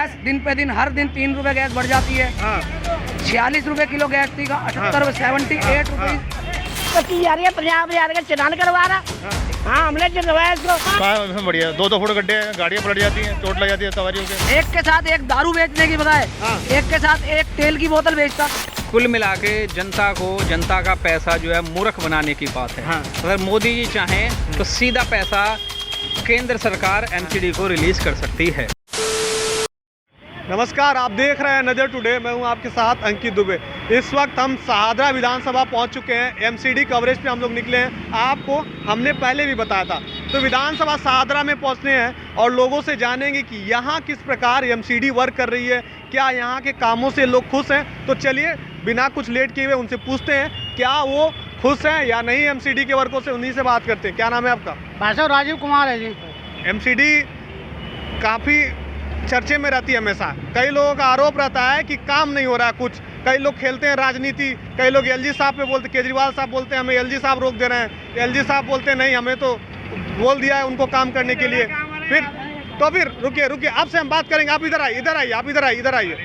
Gas दिन पे दिन हर दिन 3 रुपए गैस बढ़ जाती है। 46 रुपए किलो गैस थी का 78 78 रुपए जा रही है। 50,000 का चलान करवा रहा। हाँ, हमने चलवाया इसको। बढ़िया 2-2 फुट गड्ढे हैं, गाड़ियाँ पलट जाती हैं, चोट लग जाती है सवारियों के। एक के साथ एक दारू बेचने की बजाय एक के साथ एक तेल की बोतल बेचता। कुल मिला के जनता का पैसा जो है मूर्ख बनाने की बात है। अगर मोदी जी चाहें तो सीधा पैसा केंद्र सरकार एमसीडी को रिलीज कर सकती है। नमस्कार, आप देख रहे हैं नज़र टुडे। मैं हूं आपके साथ अंकित दुबे। इस वक्त हम शाहदरा विधानसभा पहुंच चुके हैं। एमसीडी कवरेज पे हम लोग निकले हैं। आपको हमने पहले भी बताया था। तो विधानसभा शाहदरा में पहुंचने हैं और लोगों से जानेंगे कि यहां किस प्रकार एमसीडी वर्क कर रही है, क्या यहां के कामों से लोग खुश हैं। तो चलिए बिना कुछ लेट किए हुए उनसे पूछते हैं क्या वो खुश हैं या नहीं एमसीडी के वर्कों से। उन्हीं से बात करते हैं। क्या नाम है आपका? भाई साहब राजीव कुमार है जी। एमसीडी काफ़ी चर्चे में रहती है हमेशा। कई लोगों का आरोप रहता है कि काम नहीं हो रहा है कुछ। कई लोग खेलते हैं राजनीति। कई लोग एलजी साहब पे बोलते, केजरीवाल साहब बोलते हैं हमें एलजी साहब रोक दे रहे हैं। एलजी साहब बोलते हैं नहीं, हमें तो बोल दिया है उनको काम करने के लिए। फिर रुकिए आपसे हम बात करेंगे। आप इधर आइए।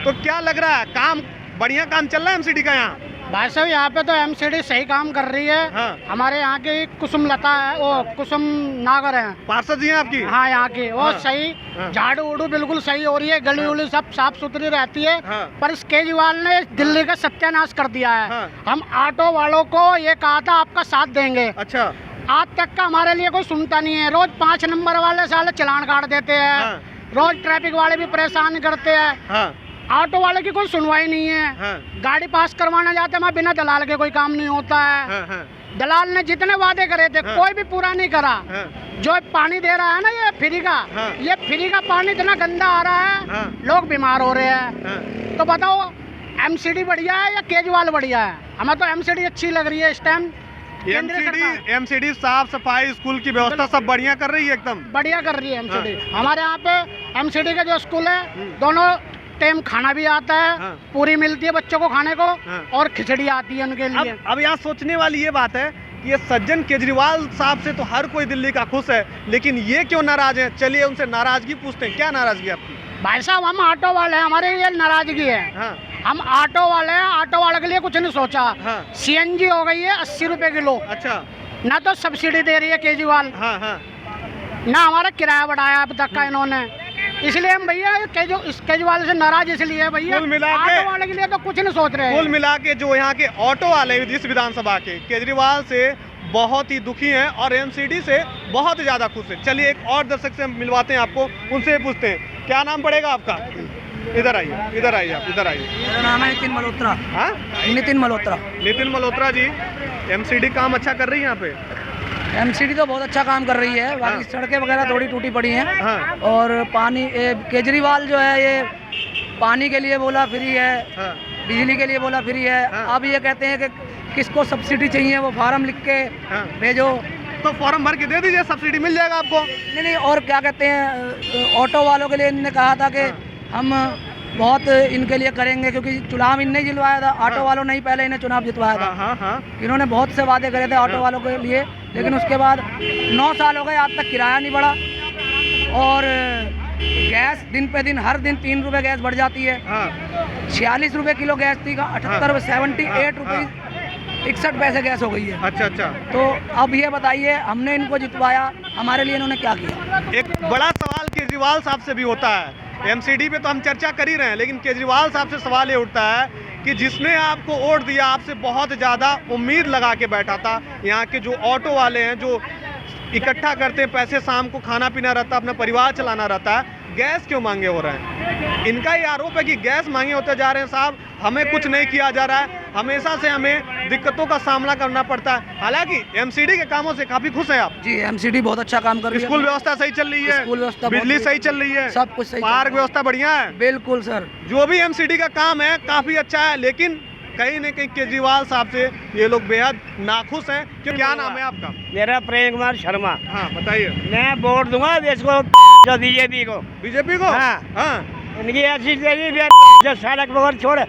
तो क्या लग रहा है, काम बढ़िया काम चल रहा है एमसीडी का यहाँ? भाई साहब यहाँ पे तो एमसीडी सही काम कर रही है। हमारे यहाँ की कुसुम लता है, वो कुसुम नागर है, पार्षद जी हैं आपकी। हाँ, यहाँ की वो सही झाड़ू उड़ू बिल्कुल सही हो रही है। गली उली सब साफ सुथरी रहती है। पर इस केजरीवाल ने दिल्ली का सत्यानाश कर दिया है। हम ऑटो वालों को ये कहा था आपका साथ देंगे। अच्छा, आज तक का हमारे लिए कोई सुनता नहीं है। रोज 5 नंबर वाले साले चलान काट देते हैं। रोज ट्रैफिक वाले भी परेशान करते हैं। ऑटो वाले की कोई सुनवाई नहीं है। गाड़ी पास करवाना जाते हैं, बिना दलाल के कोई काम नहीं होता है। दलाल ने जितने वादे करे थे कोई भी पूरा नहीं करा। जो पानी दे रहा है ना ये फ्री का पानी इतना गंदा आ रहा है, लोग बीमार हो रहे हैं। तो बताओ एमसीडी बढ़िया है या केजरीवाल बढ़िया है? हमें तो एमसीडी अच्छी लग रही है इस टाइम। एमसीडी साफ सफाई स्कूल की व्यवस्था सब बढ़िया कर रही है, एकदम बढ़िया कर रही है एमसीडी। हमारे यहाँ पे एमसीडी का जो स्कूल है, दोनों टाइम खाना भी आता है। पूरी मिलती है बच्चों को खाने को, और खिचड़ी आती है उनके लिए। अब यहाँ सोचने वाली ये बात है कि ये सज्जन केजरीवाल साहब से तो हर कोई दिल्ली का खुश है, लेकिन ये क्यों नाराज है? चलिए उनसे नाराजगी पूछते हैं। क्या नाराजगी आपकी? भाई साहब हम ऑटो वाले हैं, हमारे ये नाराजगी है। हम ऑटो वाले हैं, ऑटो वाले के लिए कुछ नहीं सोचा। सीएनजी हो गई है 80 रुपए किलो। अच्छा, ना तो सब्सिडी दे रही है केजरीवाल, ना हमारा किराया बढ़ाया अब तक का इन्होंने। इसलिए हम भैया केजरीवाल से नाराज इसलिए भैया, ऑटो वाले के लिए तो कुछ नहीं सोच रहे हैं। कुल मिला के जो यहाँ के ऑटो वाले इस विधानसभा के केजरीवाल से बहुत ही दुखी हैं और एमसीडी से बहुत ज्यादा खुश हैं। चलिए एक और दर्शक से मिलवाते हैं आपको, उनसे पूछते हैं क्या नाम पड़ेगा आपका? इधर आइए। मेरा नाम है नितिन मल्होत्रा। हाँ, नितिन मल्होत्रा जी, एमसीडी काम अच्छा कर रही है यहाँ पे? एमसीडी तो बहुत अच्छा काम कर रही है। बाकी सड़कें वगैरह थोड़ी टूटी पड़ी हैं। और पानी, केजरीवाल जो है ये पानी के लिए बोला फ्री है, बिजली के लिए बोला फ्री है। अब ये कहते हैं कि किसको सब्सिडी चाहिए वो फार्म लिख के भेजो, तो फॉर्म भर के दे दीजिए, सब्सिडी मिल जाएगा आपको। नहीं, और क्या कहते हैं ऑटो वालों के लिए इन्होंने कहा था कि हम बहुत इनके लिए करेंगे, क्योंकि चुनाव इनने जितवाया था। ऑटो वालों ने ही पहले इन्हें चुनाव जितवाया था। इन्होंने बहुत से वादे करे थे ऑटो वालों के लिए, लेकिन उसके बाद 9 साल हो गए, आज तक किराया नहीं बढ़ा। और गैस दिन पे दिन हर दिन 3 रुपए गैस बढ़ जाती है। 46 रुपए किलो गैस थी का 78 78 रुपीज़ 61 पैसे गैस हो गई है। अच्छा। तो अब ये बताइए, हमने इनको जितवाया, हमारे लिए इन्होंने क्या किया? एक बड़ा सवाल केजरीवाल साहब से भी होता है। एमसीडी पे तो हम चर्चा कर ही रहे हैं, लेकिन केजरीवाल साहब से सवाल ये उठता है कि जिसने आपको वोट दिया, आपसे बहुत ज़्यादा उम्मीद लगा के बैठा था। यहाँ के जो ऑटो वाले हैं, जो इकट्ठा करते हैं पैसे, शाम को खाना पीना रहता है, अपना परिवार चलाना रहता है, गैस क्यों महंगे हो रहे हैं? इनका ये आरोप है कि गैस महंगे होते जा रहे हैं। साहब, हमें कुछ नहीं किया जा रहा है, हमेशा से हमें दिक्कतों का सामना करना पड़ता है। हालांकि एमसीडी के कामों से काफी खुश हैं आप? जी, एमसीडी बहुत अच्छा काम कर रही है। स्कूल व्यवस्था सही चल रही है, स्कूल व्यवस्था, बिजली सही चल रही है, सब कुछ सही, पार्क व्यवस्था बढ़िया है। बिल्कुल सर, जो भी एमसीडी का काम है काफी अच्छा है, लेकिन कहीं न कहीं केजरीवाल साहब से ये लोग बेहद नाखुश हैं। क्या नाम है आपका? मेरा प्रेम कुमार शर्मा। हाँ, बताइए। मैं वोट दूंगा इसको, बीजेपी को। हाँ। इनकी ऐसी जो सड़क वगैरह छोड़,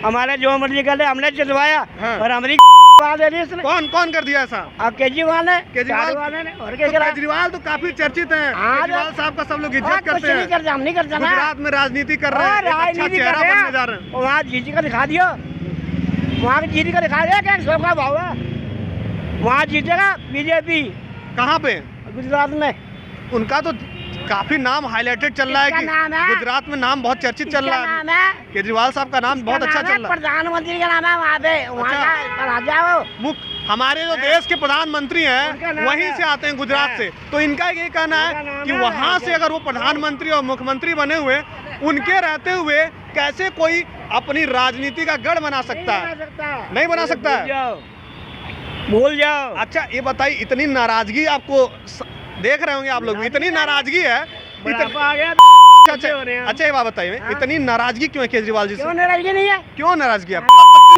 हमारे जो मर्जी कर ले, हमने जितवाया और हमारी दे दी इसने। कौन कौन कर दिया ऐसा? अब केजरीवाल ने, केजरीवाल वाले ने और तो क्या करा? केजरीवाल तो काफी चर्चित हैं। हाँ, केजरीवाल साहब का सब लोग और इज्जत कुछ करते नहीं हैं। करते, हम नहीं करते ना। गुजरात में राजनीति कर रहे हैं, और एक अच्छा राजनीति कर चेहरा रहे हैं। बनने जा रहे हैं। वहाँ जीजी का दिखा दियो, वहाँ की जीजी का दिखा दिया, क्या 100 का भाव है। वहाँ जीतेगा बीजेपी। कहाँ पे? गुजरात में। उनका तो काफी नाम हाईलाइटेड चल रहा है किसका कि नाम है? गुजरात में नाम बहुत चर्चित चल रहा किसका है। नाम है? केजरीवाल साहब का नाम बहुत अच्छा चल रहा है। प्रधानमंत्री का नाम है वहाँ पे, वहाँ का राजा वो। हमारे जो देश के प्रधानमंत्री उनका हैं नाम वहीं है। से आते हैं, गुजरात से। तो इनका ये कहना उनका है नाम कि है वहाँ से अगर वो प्रधानमंत्री और मुख्यमंत्री बने हुए, उनके रहते हुए कैसे कोई अपनी राजनीति का गढ़ बना सकता है? नहीं बना सकता है। भूल जाओ। अच्छा ये बताइए, इतनी नाराजगी आपको देख रहे होंगे आप लोग, इतनी नाराजगी है। आ गया अच्छा ये बात बताइए, इतनी नाराजगी क्यों है केजरीवाल जी से? क्यों नाराजगी नहीं है? क्यों नाराजगी आप?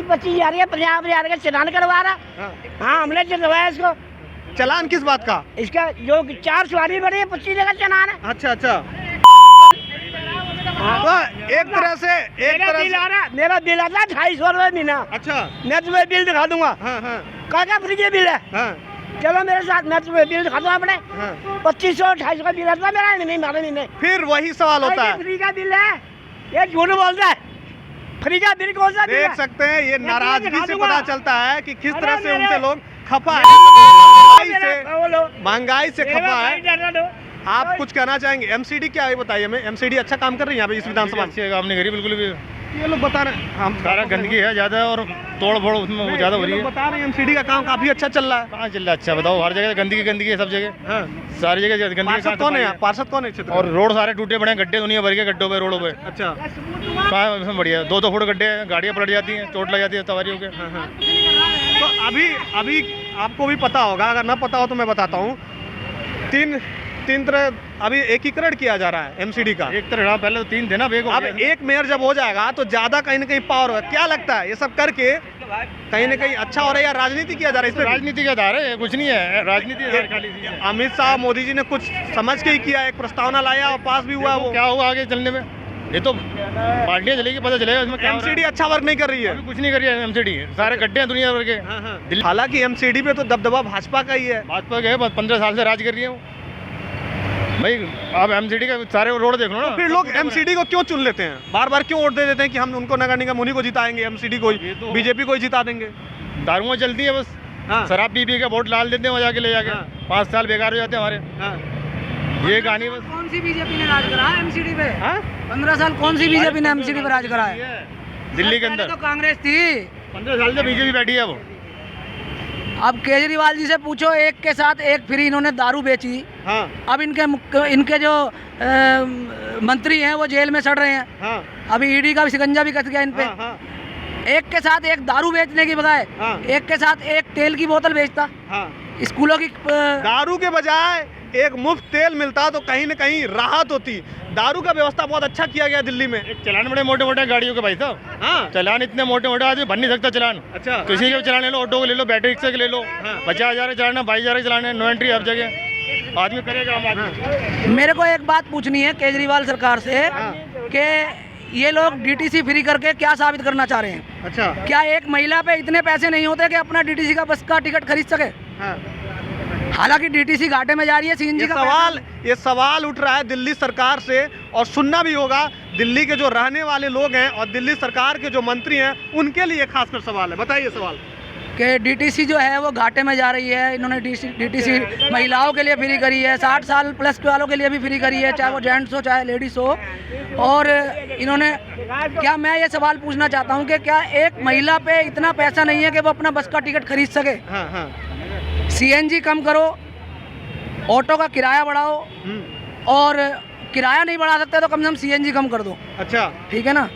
25 जा रही है, 50 का चलान करवा रहा। हाँ, हमने चलवाया इसको। चलान किस बात का? इसका जो 4 सवारी बढ़ी है, 25 का चलान है। अच्छा अच्छा। तो एक तरह से मेरा बिल आता है 250 रुपये महीना। अच्छा। मैं तुम्हें बिल दिखा दूंगा। हाँ हाँ क्या फ्री के बिल है? हाँ चलो मेरे साथ, मैं तुम्हें बिल दिखा दूंगा अपने। हाँ। 2500 250 का बिल आता है मेरा, नहीं मारे नहीं। फिर वही सवाल होता है। फ्री का बिल है, ये झूठ बोलता है। फ्री का बिल कौन सा बिल है? देख सकते हैं ये नाराजगी से दिखा पता दूंगा। चलता है कि किस तरह से मेरे- उनसे लोग खफा है, बोलो। महंगाई से खफा है। है। आप कुछ कहना चाहेंगे? एमसीडी क्या है बताइए हमें। एमसीडी अच्छा काम कर रही है यहाँ पे इस विधानसभा में? अच्छी काम नहीं करी बिल्कुल भी। ये लोग बता रहे हैं, हम सारा गंदगी है ज़्यादा और तोड़ फोड़ उसमें वो ज़्यादा हो रही है। बता रहे हैं एमसीडी का काम काफी अच्छा चल रहा है। कहाँ चल रहा है? अच्छा बताओ, हर जगह गंदगी है, सब जगह। हाँ। सारी जगह गंदगी। पार्षद कौन है? पार्षद कौन है क्षेत्र? और रोड सारे टूटे पड़े हैं, गड्ढे दुनिया भर के गड्ढों पे, रोडों पे। अच्छा। कहाँ इसमें बढ़िया 2-2 फुट गड्ढे हैं, गाड़ियाँ पलट जाती हैं, चोट लग जाती है सवारियों के। हाँ हाँ। तो अभी आपको भी पता होगा, अगर ना पता हो तो मैं बताता हूँ। तीन तरह अभी एकीकरण किया जा रहा है एमसीडी का। एक तरह पहले तो 3 थे ना, अब एक मेयर जब हो जाएगा तो ज्यादा कहीं ना कहीं पावर होगा। क्या लगता है ये सब करके कहीं ना कहीं अच्छा हो रहा है या राजनीति किया जा रहा है? इसमें राजनीति का आधार है, कुछ नहीं है। राजनीति है खाली। अमित शाह मोदी जी ने कुछ समझ के ही किया, एक प्रस्तावना लाया और पास भी हुआ। वो क्या होगा आगे चलने में, ये तो पार्टियाँ चलेगी, पता चलेगा इसमें क्या हो रहा है। एमसीडी अच्छा वर्क नहीं कर रही है। अभी कुछ नहीं कर रही है एमसीडी, सारे गड्ढे हैं दुनिया भर के। हालांकि एमसीडी पे तो दबदबा भाजपा का ही है। भाजपा के 15 साल से राज कर रही है वो। भाई आप एमसीडी का सारे रोड देख लो ना। तो फिर लोग एमसीडी को क्यों चुन लेते हैं? बार बार क्यों वोट दे देते हैं कि हम उनको नगर निगम उन्हीं को जिताएंगे, एमसीडी को ये तो- बीजेपी को ही जिता देंगे? दारुआं चलती है बस। हाँ। शराब पी के वोट डाल देते हैं वहाँ जाके ले जाके। हाँ। 5 साल बेकार हो जाते हैं हमारे। हाँ। ये कहानी बस। कौन सी बीजेपी ने राज करा है एमसीडी पे? हाँ? 15 साल कौन सी बीजेपी ने एमसीडी पे राज करा है? दिल्ली के पहले अंदर तो कांग्रेस थी। 15 साल से बीजेपी बैठी है वो। अब केजरीवाल जी से पूछो, एक के साथ एक फ्री इन्होंने दारू बेची। हाँ। अब इनके जो मंत्री हैं वो जेल में सड़ रहे हैं। हाँ। अभी ईडी का भी शिकंजा भी कस गया इन पे। हाँ। हाँ। एक के साथ एक दारू बेचने की बजाय हाँ। एक के साथ एक तेल की बोतल बेचता। हाँ। स्कूलों की दारू के बजाय एक मुफ्त तेल मिलता तो कहीं न कहीं राहत होती। दारू का व्यवस्था बहुत अच्छा किया गया दिल्ली में। चलान बड़े मोटे मोटे गाड़ियों के भाई साहब। हाँ। चलान इतने मोटे मोटे आदमी भर नहीं सकता चलान। अच्छा। किसी के भी चलान ले लो, ऑटो को ले लो, बैटरी रिक्शा के ले लो। हाँ। 50,000 का चलान है, 22,000 का चलान है, नो एंट्री हर जगह। आदमी करेगा आम आदमी। मेरे को एक बात पूछनी है केजरीवाल सरकार से कि ये लोग डीटीसी फ्री करके क्या साबित करना चाह रहे हैं? अच्छा। क्या एक महिला पे इतने पैसे नहीं होते कि अपना डीटीसी का बस का टिकट खरीद सके? हाँ। हालांकि डीटीसी घाटे में जा रही है, सीएनजी का ये सवाल उठ रहा है दिल्ली सरकार से, और सुनना भी होगा दिल्ली के जो रहने वाले लोग हैं और दिल्ली सरकार के जो मंत्री हैं उनके लिए खासकर सवाल है। बताइए सवाल। कि डीटीसी जो है वो घाटे में जा रही है। इन्होंने डीटीसी महिलाओं के लिए फ्री करी है, 60 साल प्लस वालों के लिए भी फ्री करी है, चाहे वो जेंट्स हो चाहे लेडीज हो। और इन्होंने क्या, मैं ये सवाल पूछना चाहता हूँ कि क्या एक महिला पे इतना पैसा नहीं है कि वो अपना बस का टिकट खरीद सके? हाँ। हाँ। सीएनजी कम करो, ऑटो का किराया बढ़ाओ, और किराया नहीं बढ़ा सकते तो कम से कम सीएनजी कम कर दो। अच्छा। ठीक है ना?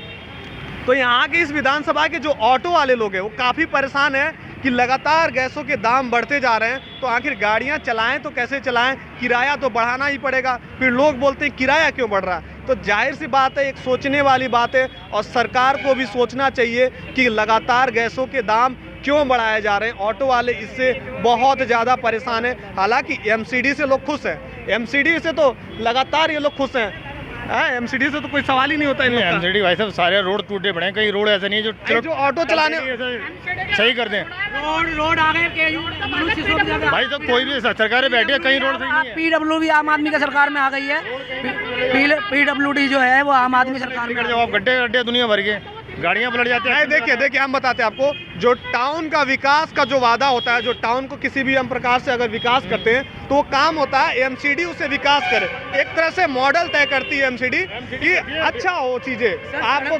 तो यहाँ के इस विधानसभा के जो ऑटो वाले लोग हैं वो काफ़ी परेशान हैं कि लगातार गैसों के दाम बढ़ते जा रहे हैं। तो आखिर गाड़ियाँ चलाएं तो कैसे चलाएं? किराया तो बढ़ाना ही पड़ेगा। फिर लोग बोलते हैं किराया क्यों बढ़ रहा है? तो जाहिर सी बात है, एक सोचने वाली बात है, और सरकार को भी सोचना चाहिए कि लगातार गैसों के दाम क्यों बढ़ाए जा रहे हैं। ऑटो वाले इससे बहुत ज़्यादा परेशान हैं। हालांकि एमसीडी से लोग खुश हैं, एमसीडी से तो लगातार ये लोग खुश हैं। एमसीडी से तो कोई सवाल ही नहीं होता इन लोग का। एमसीडी भाई साहब सारे रोड टूटे पड़े हैं, कहीं रोड ऐसा नहीं है भाई, जो ऑटो चलाने सही कर दें। रोड आ गए मनुष्य सो जाएगा। भाई तो कोई भी सरकारें बैठी है, कहीं रोड सही नहीं है। पीडब्ल्यू भी आम आदमी की सरकार में आ गई है। पीडब्ल्यूडी जो है वो आम आदमी सरकार में। जब आप गड्ढे गड्ढे दुनिया भर के गाड़ियां पलट जाती हैं। देखिए हम बताते हैं आपको, जो टाउन का विकास का जो वादा होता है, जो टाउन को किसी भी हम प्रकार से अगर विकास करते हैं तो वो काम होता है एमसीडी उसे विकास करे। एक तरह से मॉडल तय करती है एमसीडी कि अच्छा हो चीजें। आपको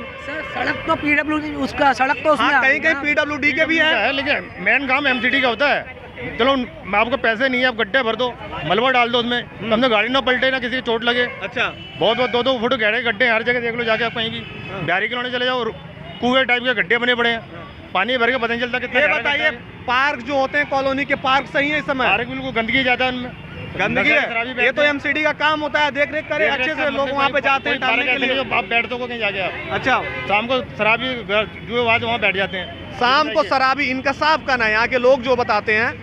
सड़क तो पीडब्ल्यूडी उसका सड़क तो उसमें कहीं कहीं पीडब्ल्यूडी के भी है, लेकिन मेन काम एमसीडी का होता है। चलो आपको पैसे नहीं है, आप गड्ढे भर दो, मलबा डाल दो उसमें, कम से गाड़ी ना पलटे ना किसी की चोट लगे। अच्छा, बहुत 2-2 फुट गहरे गड्ढे हर जगह देख लो, जाके आप कहीं भी बिहारी कॉलोनी चले जाओ, कुएं टाइप के गड्ढे बने पड़े हैं, पानी भर के पता नहीं चलता कितना। ये बताइए, पार्क जो होते हैं कॉलोनी के, पार्क सही है इस समय? पार्क बिल्कुल गंदगी ज्यादा है उनमें, गंदगी है। ये तो एमसीडी का काम होता है, देख रेख करे अच्छे से, लोग वहाँ पे जाते हैं टहलने के लिए। आप बैठ दो कहीं जाके आप। अच्छा, शाम को शराबी जो वहाँ बैठ जाते हैं। शाम को शराबी, इनका साफ कहना है, यहाँ के लोग जो बताते हैं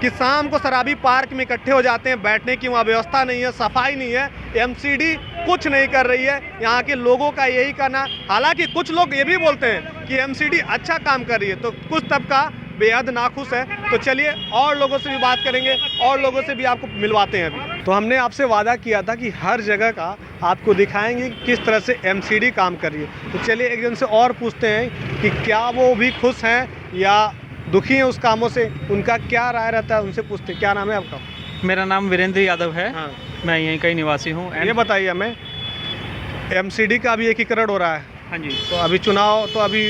कि शाम को शराबी पार्क में इकट्ठे हो जाते हैं, बैठने की वहाँ व्यवस्था नहीं है, सफाई नहीं है, एमसीडी कुछ नहीं कर रही है। यहाँ के लोगों का यही कहना, हालांकि कुछ लोग ये भी बोलते हैं कि एमसीडी अच्छा काम कर रही है, तो कुछ तबका बेहद नाखुश है। तो चलिए और लोगों से भी बात करेंगे, और लोगों से भी आपको मिलवाते हैं अभी। तो हमने आपसे वादा किया था कि हर जगह का आपको दिखाएंगे किस तरह से एमसीडी काम कर रही है। तो चलिए एक जन से और पूछते हैं कि क्या वो भी खुश हैं या दुखी हैं उस कामों से, उनका क्या राय रहता है, उनसे पूछते। क्या नाम है आपका? मेरा नाम वीरेंद्र यादव है। हाँ। मैं यहीं का ही निवासी हूँ। ये बताइए हमें, एमसीडी का अभी एकीकरण हो रहा है, हाँ जी। तो अभी चुनाव तो अभी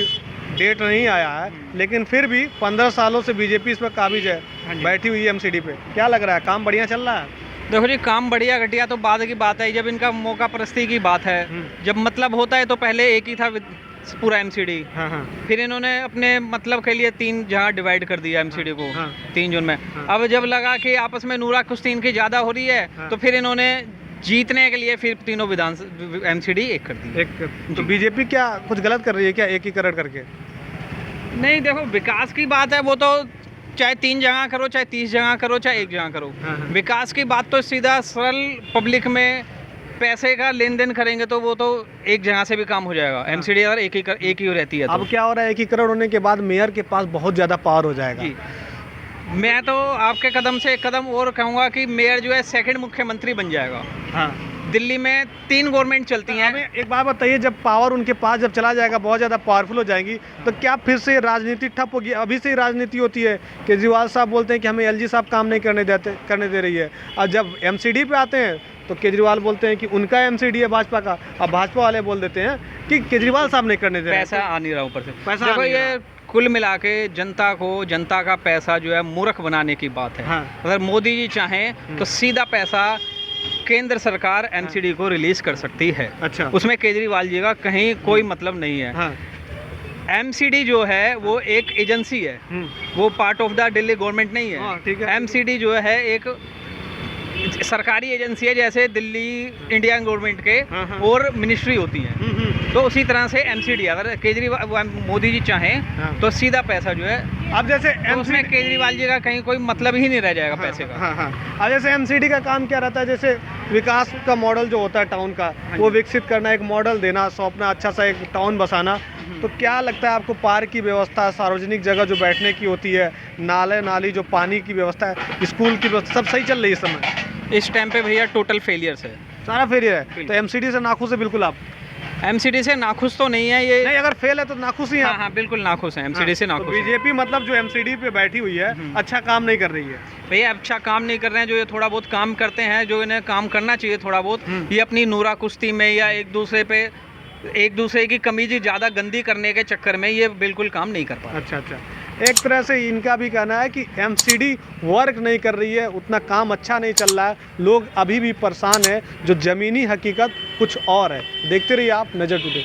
डेट नहीं आया है, लेकिन फिर भी 15 सालों से बीजेपी इस पर काबिज है, बैठी हुई है एमसीडी पे। क्या लग रहा है, काम बढ़िया चल रहा है? देखो जी, काम बढ़िया घटिया तो बाद की बात है, जब इनका मौका परस्ती की बात है, जब मतलब होता है तो पहले एक ही था पूरा एमसीडी। हाँ हाँ। फिर इन्होंने अपने मतलब के लिए 3 जगह डिवाइड कर दिया एमसीडी को, हाँ। 3 जोन में। हाँ। अब जब लगा कि आपस में नूरा कुश्ती इनकी ज़्यादा हो रही है, हाँ। तो फिर इन्होंने जीतने के लिए फिर तीनों विधान एमसीडी एक कर दी। तो बीजेपी क्या कुछ गलत कर रही है क्या एकीकरण करके? नहीं, देखो विकास की बात है, वो तो चाहे 3 जगह करो, चाहे 30 जगह करो, चाहे 1 जगह करो। हाँ। विकास की बात तो सीधा सरल पब्लिक में पैसे का लेन देन करेंगे तो वो तो एक जगह से भी काम हो जाएगा। एमसीडी अगर एक ही रहती है तो। अब क्या हो रहा है, एकीकरण होने के बाद मेयर के पास बहुत ज़्यादा पावर हो जाएगा। जी। मैं तो आपके कदम से एक कदम और कहूँगा कि मेयर जो है सेकंड मुख्यमंत्री बन जाएगा। हाँ। दिल्ली में 3 गवर्नमेंट चलती हैं। हमें एक बात बताइए, जब पावर उनके पास जब चला जाएगा, बहुत ज़्यादा पावरफुल हो जाएंगी, तो क्या फिर से राजनीति ठप होगी? अभी से ही राजनीति होती है। केजरीवाल साहब बोलते हैं कि हमें एलजी साहब काम नहीं करने दे रही है, और जब एमसीडी पे आते हैं तो केजरीवाल बोलते हैं कि उनका एमसीडी है भाजपा का, अब भाजपा वाले बोल देते हैं कि केजरीवाल साहब नहीं करने दे रहे। पैसा आ नहीं रहा ऊपर से। पैसा देखो, आ नहीं ये कुल मिला के जनता का पैसा जो है मूर्ख बनाने की बात है। हाँ। अगर मोदी जी चाहें तो सीधा पैसा केंद्र सरकार एमसीडी को रिलीज कर सकती है। अच्छा। उसमें केजरीवाल जी का कहीं कोई मतलब नहीं है। हाँ। एमसीडी जो है वो एक एजेंसी है, वो part of the Delhi government नहीं है। हाँ, ठीक है। एमसीडी जो है एक सरकारी एजेंसी है, जैसे दिल्ली इंडियन गवर्नमेंट के हाँ। और मिनिस्ट्री होती है, तो उसी तरह से एमसीडी अगर केजरीवाल मोदी जी चाहें हाँ। तो सीधा पैसा जो है, अब जैसे तो उसमें केजरीवाल जी का कहीं कोई मतलब ही नहीं रह जाएगा पैसे का। हाँ हाँ। अब जैसे एमसीडी का काम क्या रहता है, जैसे विकास का मॉडल जो होता है टाउन का, वो विकसित करना, एक मॉडल देना, सौंपना, अच्छा सा एक टाउन बसाना। तो क्या लगता है आपको, पार्क की व्यवस्था, सार्वजनिक जगह जो बैठने की होती है, नाले नाली, जो पानी की व्यवस्था है, स्कूल की व्यवस्था, सब सही चल रही है इस समय? इस टाइम पे भैया टोटल फेलियर्स है, सारा फेलियर है। तो एमसीडी से नाखुश है बिल्कुल आप? एमसीडी से नाखुश तो नहीं है ये। नहीं, अगर फेल है तो नाखुश ही है हाँ आप? हाँ, बिल्कुल नाखुश है, एमसीडी से नाखुश है। बीजेपी मतलब जो एमसीडी पे बैठी हुई है, अच्छा काम नहीं कर रही है। भैया अच्छा काम नहीं कर रहे हैं, जो ये थोड़ा बहुत काम करते हैं, जो इन्हें काम करना चाहिए थोड़ा बहुत, ये अपनी नूरा कुश्ती में या एक दूसरे की कमीज ज़्यादा गंदी करने के चक्कर में ये बिल्कुल काम नहीं कर पा रहे। अच्छा। एक तरह से इनका भी कहना है कि एमसीडी वर्क नहीं कर रही है, उतना काम अच्छा नहीं चल रहा है, लोग अभी भी परेशान हैं, जो ज़मीनी हकीकत कुछ और है। देखते रहिए आप नज़र टुडे।